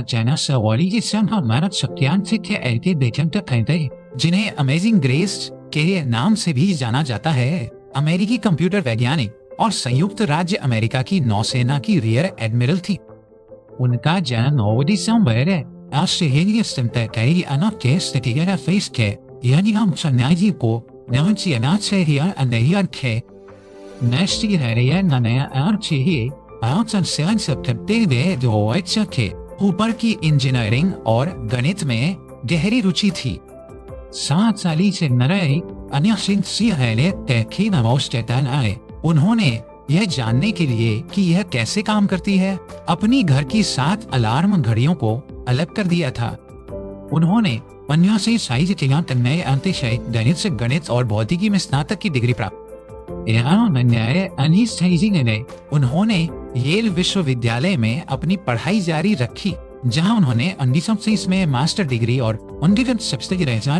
China सवारी के संग हमारा शक्तियान से थे ऐसे बेचन तक कहते जिन्हें अमेजिंग ग्रेस के नाम से भी जाना जाता है। अमेरिकी कंप्यूटर वैज्ञानिक और संयुक्त राज्य अमेरिका की नौसेना की रियर एडमिरल थी। उनका जन्म 9 दिसंबर यानी हम सन्यासी को ऊपर की इंजीनियरिंग और गणित में गहरी रुचि थी। 7 साल से आए। उन्होंने यह जानने के लिए कि यह कैसे काम करती है, अपनी घर की 7 अलार्म घड़ियों को अलग कर दिया था। उन्होंने गणित से गणित और भौतिकी में स्नातक की डिग्री प्राप्त। उन्होंने येल विश्वविद्यालय में अपनी पढ़ाई जारी रखी, जहां उन्होंने 1930 में मास्टर डिग्री और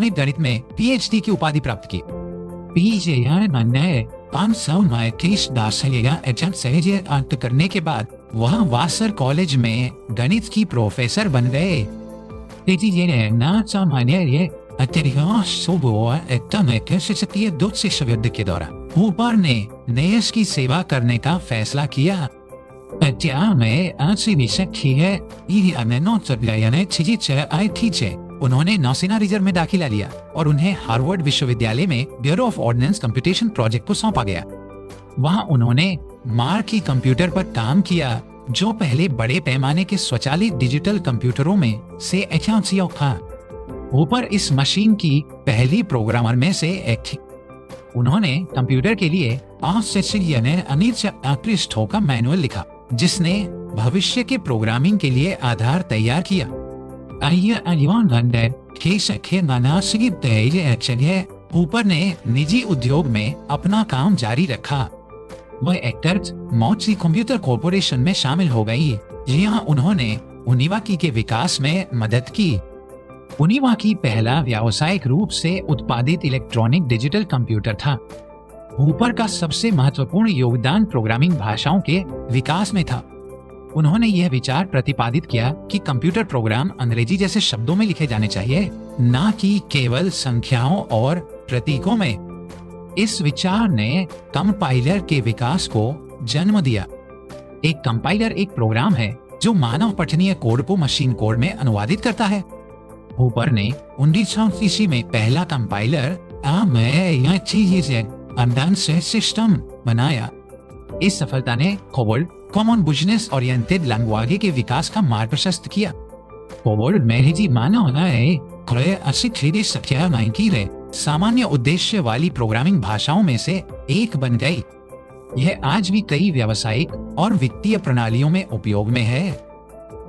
गणित में पीएचडी की उपाधि प्राप्त की। अंत करने के बाद वह वासर कॉलेज में गणित की प्रोफेसर बन गए। युद्ध के दौरान हूपर ने नेयस की सेवा करने का फैसला किया। उन्होंने नौसेना रिजर्व में दाखिला लिया और उन्हें हार्वर्ड विश्वविद्यालय में bureau of ordnance computation project को सौंपा गया। वहां उन्होंने मार्की कंप्यूटर पर काम किया, जो पहले बड़े पैमाने के स्वचालित डिजिटल कंप्यूटरों में से एक था। ऊपर इस मशीन की पहली प्रोग्रामर में से एक थी। उन्होंने कंप्यूटर के लिए पृष्ठों का मैनुअल लिखा, जिसने भविष्य के प्रोग्रामिंग के लिए आधार तैयार किया। ऊपर ने निजी उद्योग में अपना काम जारी रखा। वह एक्टर्स मौची कंप्यूटर कॉर्पोरेशन में शामिल हो गई, जहां उन्होंने उनिवाकी के विकास में मदद की। उनिवाकी पहला व्यावसायिक रूप से उत्पादित इलेक्ट्रॉनिक डिजिटल कंप्यूटर था। ऊपर का सबसे महत्वपूर्ण योगदान प्रोग्रामिंग भाषाओं के विकास में था। उन्होंने यह विचार प्रतिपादित किया कि कंप्यूटर प्रोग्राम अंग्रेजी जैसे शब्दों में लिखे जाने चाहिए, न कि केवल संख्याओं और प्रतीकों में। इस विचार ने कंपाइलर के विकास को जन्म दिया। एक कंपाइलर एक प्रोग्राम है जो मानव पठनीय कोड को मशीन कोड में अनुवादित करता है। हूपर ने 1930 में पहला कंपाइलर सिस्टम बनाया। इस सफलता ने Kobold common business oriented language के विकास का मार्ग प्रशस्त किया। कोबोल्ड सामान्य उद्देश्य वाली प्रोग्रामिंग भाषाओं में से एक बन गई। यह आज भी कई व्यावसायिक और वित्तीय प्रणालियों में उपयोग में है।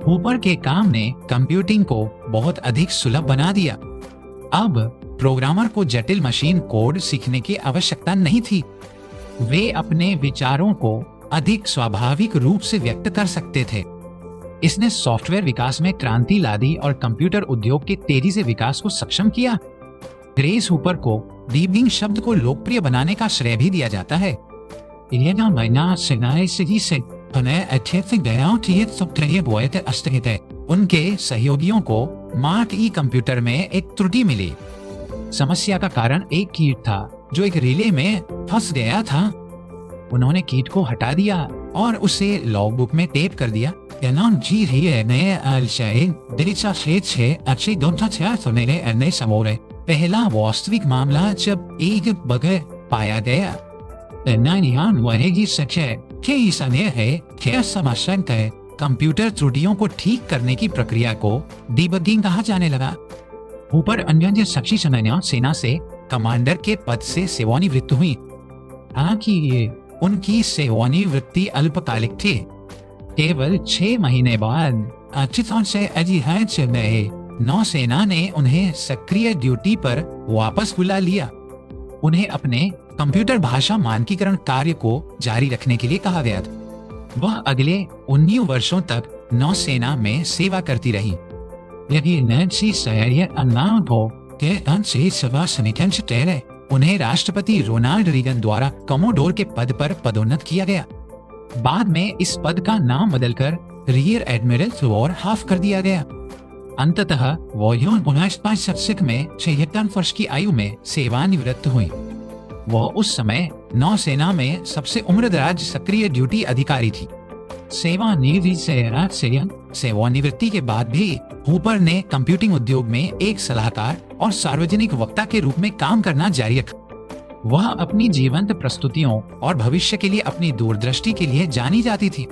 हूपर के काम ने कंप्यूटिंग को बहुत अधिक सुलभ बना दिया। अब प्रोग्रामर को जटिल मशीन कोड सीखने की आवश्यकता नहीं थी। वे अपने विचारों को अधिक स्वाभाविक रूप से व्यक्त कर सकते थे। इसने सॉफ्टवेयर विकास में क्रांति ला दी और कंप्यूटर उद्योग के तेजी से विकास को सक्षम किया। ग्रेस हूपर को डीबगिंग शब्द को लोकप्रिय बनाने का श्रेय भी दिया जाता है। उनके सहयोगियों को मार्क ई कंप्यूटर में एक त्रुटि मिली। समस्या का कारण एक कीट था जो एक रिले में फंस गया था। उन्होंने कीट को हटा दिया और उसे लॉग बुक में टेप कर दिया। पहला वास्तविक मामला जब एक बग पाया गया। कंप्यूटर त्रुटियों को ठीक करने की प्रक्रिया को डीबगिंग कहा जाने लगा। ऊपर अन्य साक्षी सेना से कमांडर के पद से सेवानिवृत्त हुई। हालांकि उनकी सेवानिवृत्ति अल्पकालिक थी। केवल 6 महीने बाद नौसेना ने उन्हें सक्रिय ड्यूटी पर वापस बुला लिया। उन्हें अपने कंप्यूटर भाषा मानकीकरण कार्य को जारी रखने के लिए कहा गया था। वह अगले 19 वर्षों तक नौसेना में सेवा करती रही। यदि नैन्सी उन्हें राष्ट्रपति रोनाल्ड रीगन द्वारा कमोडोर के पद पर पदोन्नत किया गया। बाद में इस पद का नाम बदलकर रियर एडमिरल और हाफ कर दिया गया। अंततः वो 1965 में 76 वर्ष की आयु में सेवानिवृत्त हुई। वो उस समय नौसेना में सबसे उम्रदराज सक्रिय ड्यूटी अधिकारी थी। सेवानिवृत्ति के बाद भी हूपर ने कंप्यूटिंग उद्योग में एक सलाहकार और सार्वजनिक वक्ता के रूप में काम करना जारी रखा। वह अपनी जीवंत प्रस्तुतियों और भविष्य के लिए अपनी दूरदृष्टि के लिए जानी जाती थी।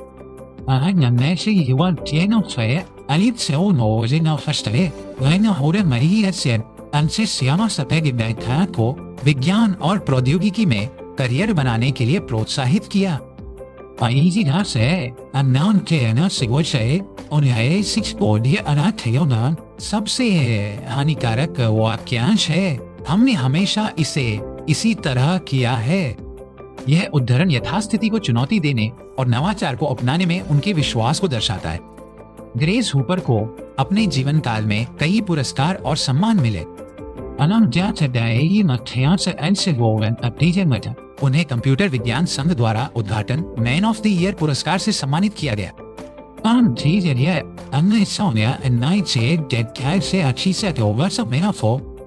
को विज्ञान और प्रौद्योगिकी में करियर बनाने के लिए प्रोत्साहित किया। सबसे हानिकारक वाक्यांश है, हमने हमेशा इसे इसी तरह किया है। यह उद्धरण यथास्थिति को चुनौती देने और नवाचार को अपनाने में उनके विश्वास को दर्शाता है। ग्रेस हूपर को अपने जीवन काल में कई पुरस्कार और सम्मान मिले। उन्हें कंप्यूटर विज्ञान संघ द्वारा उद्घाटन मैन ऑफ द ईयर पुरस्कार से सम्मानित किया गया।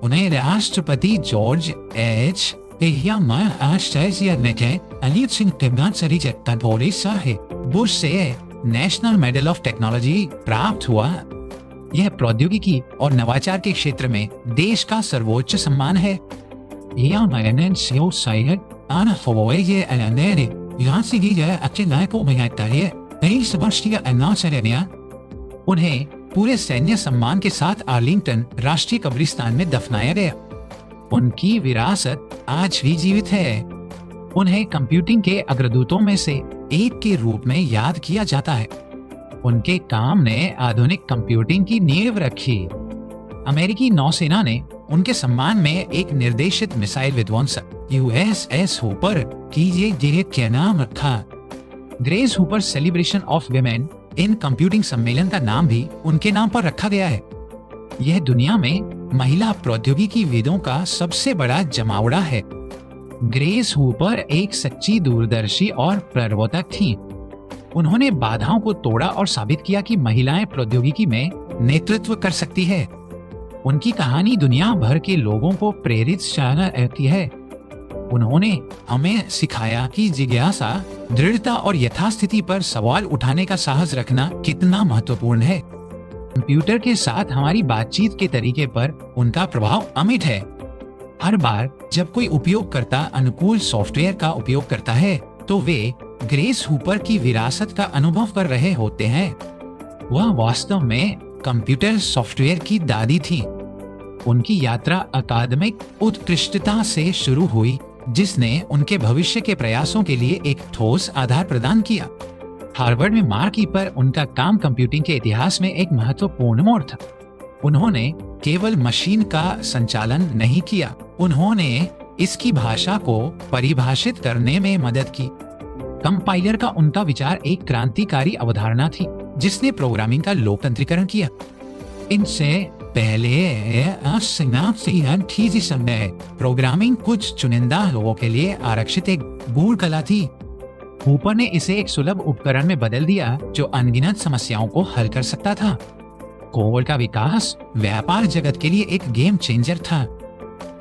उन्हें राष्ट्रपति जॉर्ज एच बुश से नेशनल मेडल ऑफ टेक्नोलॉजी प्राप्त हुआ। यह प्रौद्योगिकी और नवाचार के क्षेत्र में देश का सर्वोच्च सम्मान है। उन्हें पूरे सैन्य सम्मान के साथ आर्लिंगटन राष्ट्रीय कब्रिस्तान में दफनाया गया। उनकी विरासत आज भी जीवित है। उन्हें कंप्यूटिंग के अग्रदूतों में से एक के रूप में याद किया जाता है। उनके काम ने आधुनिक कंप्यूटिंग की नींव रखी। अमेरिकी नौसेना ने उनके सम्मान में एक निर्देशित मिसाइल विध्वंसक USS हूपर के नाम रखा। Grace Hooper celebration of women in computing सम्मेलन का नाम भी उनके नाम पर रखा गया है। यह दुनिया में महिला प्रौद्योगिकी विदों का सबसे बड़ा जमावड़ा है। ग्रेस हूपर एक सच्ची दूरदर्शी और प्रवर्तक थी। उन्होंने बाधाओं को तोड़ा और साबित किया कि महिलाएं प्रौद्योगिकी में नेतृत्व कर सकती है। उनकी कहानी दुनिया भर के लोगों को प्रेरित करती है। उन्होंने हमें सिखाया कि जिज्ञासा, दृढ़ता और यथास्थिति पर सवाल उठाने का साहस रखना कितना महत्वपूर्ण है। कंप्यूटर के साथ हमारी बातचीत के तरीके पर उनका प्रभाव अमिट है। हर बार जब कोई उपयोगकर्ता अनुकूल सॉफ्टवेयर का उपयोग करता है तो वे ग्रेस हूपर की विरासत का अनुभव कर रहे होते हैं। वह वास्तव में कंप्यूटर सॉफ्टवेयर की दादी थी। उनकी यात्रा अकादमिक उत्कृष्टता से शुरू हुई, जिसने उनके भविष्य के प्रयासों के लिए एक ठोस आधार प्रदान किया। हार्वर्ड में मार्की पर उनका काम कंप्यूटिंग के इतिहास में एक महत्वपूर्ण मोड़ था। उन्होंने केवल मशीन का संचालन नहीं किया, उन्होंने इसकी भाषा को परिभाषित करने में मदद की। कंपाइलर का उनका विचार एक क्रांतिकारी अवधारणा थी, जिसने प्रोग्रामिंग का लोकतंत्रीकरण किया। इनसे पहले प्रोग्रामिंग कुछ चुनिंदा लोगों के लिए आरक्षित एक गूढ़ कला थी। हूपर ने इसे एक सुलभ उपकरण में बदल दिया जो अनगिनत समस्याओं को हल कर सकता था। कोबोल का विकास व्यापार जगत के लिए एक गेम चेंजर था।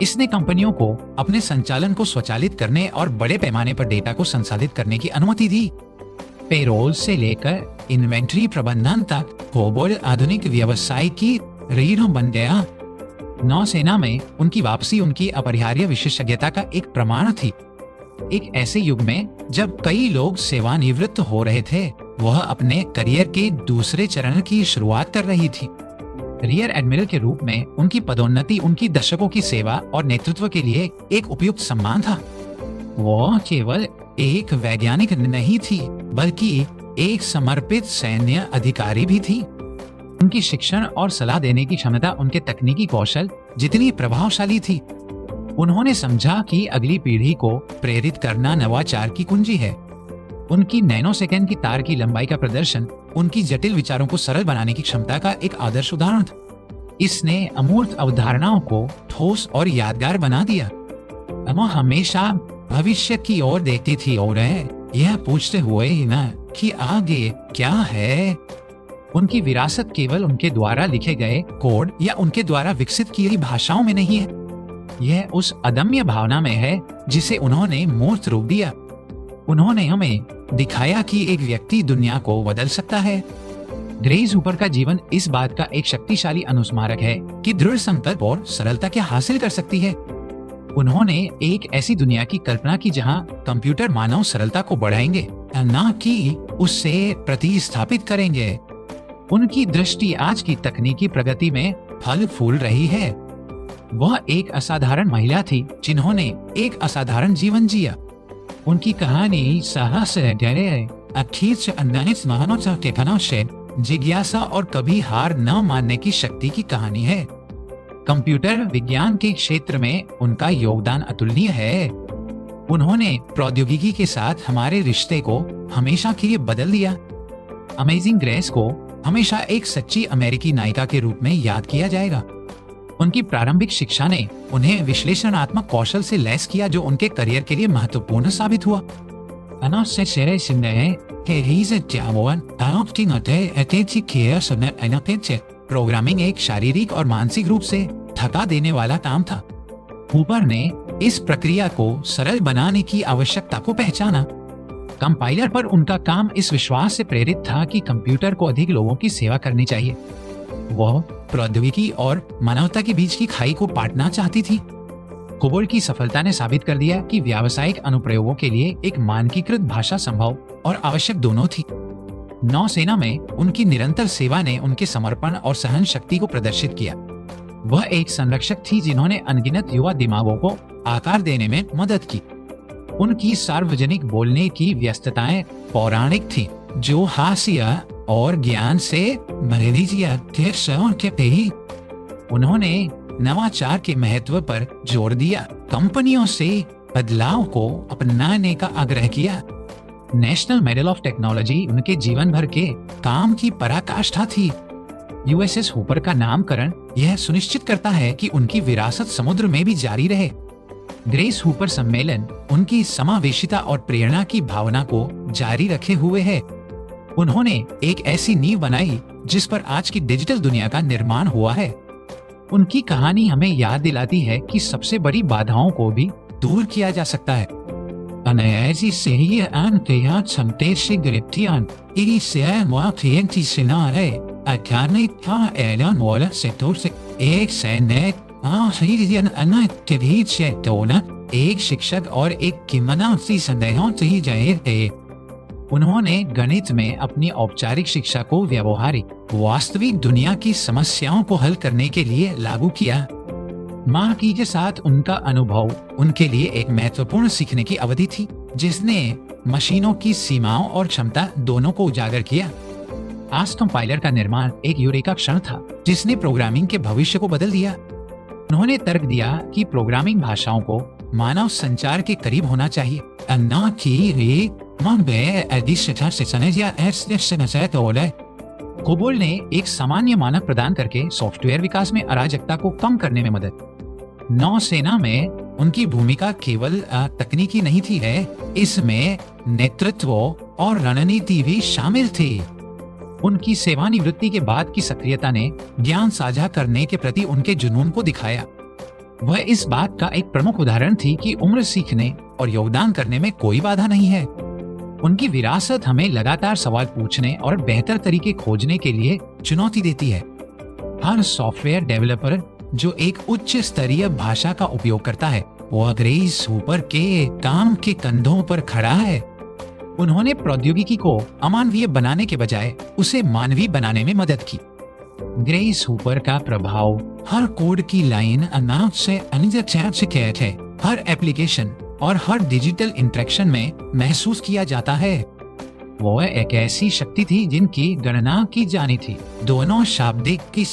इसने कंपनियों को अपने संचालन को स्वचालित करने और बड़े पैमाने पर डेटा को संसाधित करने की अनुमति दी। पेरोल से लेकर इन्वेंट्री प्रबंधन तक कोबोल आधुनिक व्यवसाय की रीढ़ बन गया। नौसेना में उनकी वापसी उनकी अपरिहार्य विशेषज्ञता का एक प्रमाण थी। एक ऐसे युग में जब कई लोग सेवानिवृत्त हो रहे थे, वह अपने करियर के दूसरे चरण की शुरुआत कर रही थी। रियर एडमिरल के रूप में उनकी पदोन्नति उनकी दशकों की सेवा और नेतृत्व के लिए एक उपयुक्त सम्मान था। वो केवल एक वैज्ञानिक नहीं थी, बल्कि एक समर्पित सैन्य अधिकारी भी थी। उनकी शिक्षण और सलाह देने की क्षमता उनके तकनीकी कौशल जितनी प्रभावशाली थी। उन्होंने समझा कि अगली पीढ़ी को प्रेरित करना नवाचार की कुंजी है। उनकी नैनोसेकंड की तार की लंबाई का प्रदर्शन उनकी जटिल विचारों को सरल बनाने की क्षमता का एक आदर्श उदाहरण था। इसने अमूर्त अवधारणाओं को ठोस और यादगार बना दिया। वो हमेशा भविष्य की ओर देखती थी और यह पूछते हुए ही ना कि आगे क्या है। उनकी विरासत केवल उनके द्वारा लिखे गए कोड या उनके द्वारा विकसित की गई भाषाओं में नहीं है, यह उस अदम्य भावना में है जिसे उन्होंने मूर्त रूप दिया। उन्होंने हमें दिखाया कि एक व्यक्ति दुनिया को बदल सकता है। ग्रेस हूपर का जीवन इस बात का एक शक्तिशाली अनुस्मारक है कि दृढ़ संकल्प और सरलता क्या हासिल कर सकती है। उन्होंने एक ऐसी दुनिया की कल्पना की जहां कंप्यूटर मानव सरलता को बढ़ाएंगे, न कि उससे प्रतिस्थापित करेंगे। उनकी दृष्टि आज की तकनीकी प्रगति में फल फूल रही है। वह एक असाधारण महिला थी जिन्होंने एक असाधारण जीवन जिया। उनकी कहानी साहस, जिज्ञासा और कभी हार न मानने की शक्ति की कहानी है। कंप्यूटर विज्ञान के क्षेत्र में उनका योगदान अतुलनीय है। उन्होंने प्रौद्योगिकी के साथ हमारे रिश्ते को हमेशा के लिए बदल दिया। अमेजिंग ग्रेस को हमेशा एक सच्ची अमेरिकी नायिका के रूप में याद किया जाएगा। उनकी प्रारंभिक शिक्षा ने उन्हें विश्लेषणात्मक कौशल से लैस किया जो उनके करियर के लिए महत्वपूर्ण साबित हुआ। प्रोग्रामिंग एक शारीरिक और मानसिक रूप से थका देने वाला काम था। हूपर ने इस प्रक्रिया को सरल बनाने की आवश्यकता को पहचाना। कंपाइलर पर उनका काम इस विश्वास से प्रेरित था कि कंप्यूटर को अधिक लोगों की सेवा करनी चाहिए। वह प्रौद्योगिकी और मानवता के बीच की खाई को पाटना चाहती थी। कोबोल की सफलता ने साबित कर दिया कि व्यावसायिक अनुप्रयोगों के लिए एक मानकीकृत भाषा संभव और आवश्यक दोनों थी। नौसेना में उनकी निरंतर सेवा ने उनके समर्पण और सहन शक्ति को प्रदर्शित किया। वह एक संरक्षक थी जिन्होंने अनगिनत युवा दिमागों को आकार देने में मदद की। उनकी सार्वजनिक बोलने की व्यस्तताएं पौराणिक थी, जो हास्य और ज्ञान से भरी थी। उन्होंने नवाचार के महत्व पर जोर दिया, कंपनियों से बदलाव को अपनाने का आग्रह किया। नेशनल मेडल ऑफ टेक्नोलॉजी उनके जीवन भर के काम की पराकाष्ठा थी। यूएसएस हूपर का नामकरण यह सुनिश्चित करता है कि उनकी विरासत समुद्र में भी जारी रहे। ग्रेस हूपर सम्मेलन उनकी समावेशिता और प्रेरणा की भावना को जारी रखे हुए है। उन्होंने एक ऐसी नींव बनाई जिस पर आज की डिजिटल दुनिया का निर्माण हुआ है। उनकी कहानी हमें याद दिलाती है कि सबसे बड़ी बाधाओं को भी दूर किया जा सकता है। एक शिक्षक और एक किमनासी संदेहों से ही जाहिर है। उन्होंने गणित में अपनी औपचारिक शिक्षा को व्यवहारिक वास्तविक दुनिया की समस्याओं को हल करने के लिए लागू किया। माँ की के साथ उनका अनुभव उनके लिए एक महत्वपूर्ण सीखने की अवधि थी, जिसने मशीनों की सीमाओं और क्षमता दोनों को उजागर किया। आज कंपाइलर का निर्माण एक यूरेका क्षण था जिसने प्रोग्रामिंग के भविष्य को बदल दिया। उन्होंने तर्क दिया कि प्रोग्रामिंग भाषाओं को मानव संचार के करीब होना चाहिए, न कि कोबोल ने एक सामान्य मानक प्रदान करके सॉफ्टवेयर विकास में अराजकता को कम करने में मदद। नौसेना में उनकी भूमिका केवल तकनीकी नहीं थी, इसमें नेतृत्व और रणनीति भी शामिल थी। उनकी सेवानिवृत्ति के बाद की सक्रियता ने ज्ञान साझा करने के प्रति उनके जुनून को दिखाया। वह इस बात का एक प्रमुख उदाहरण थी कि उम्र सीखने और योगदान करने में कोई बाधा नहीं है। उनकी विरासत हमें लगातार सवाल पूछने और बेहतर तरीके खोजने के लिए चुनौती देती है। हर सॉफ्टवेयर डेवलपर जो एक उच्च स्तरीय भाषा का उपयोग करता है, वो ग्रेस हूपर के काम के कंधों पर खड़ा है। उन्होंने प्रौद्योगिकी को अमानवीय बनाने के बजाय उसे मानवीय बनाने में मदद की। ग्रेस हूपर का प्रभाव हर कोड की लाइन से है, हर एप्लीकेशन और हर डिजिटल इंटरेक्शन में महसूस किया जाता है। वो एक ऐसी शक्ति थी जिनकी गणना की जानी थी। दोनों शाब्दिक की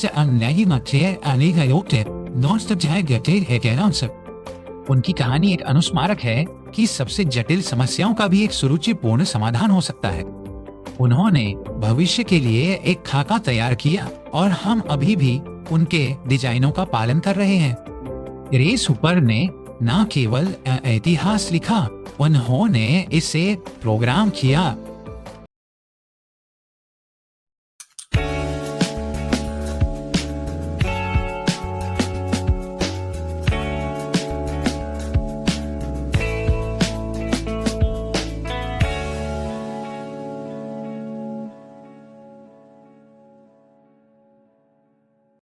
उनकी कहानी एक अनुस्मारक है कि सबसे जटिल समस्याओं का भी एक सुरुचिपूर्ण समाधान हो सकता है। उन्होंने भविष्य के लिए एक खाका तैयार किया और हम अभी भी उनके डिजाइनों का पालन कर रहे हैं। ग्रेस हूपर ने न केवल इतिहास लिखा, उन्होंने इसे प्रोग्राम किया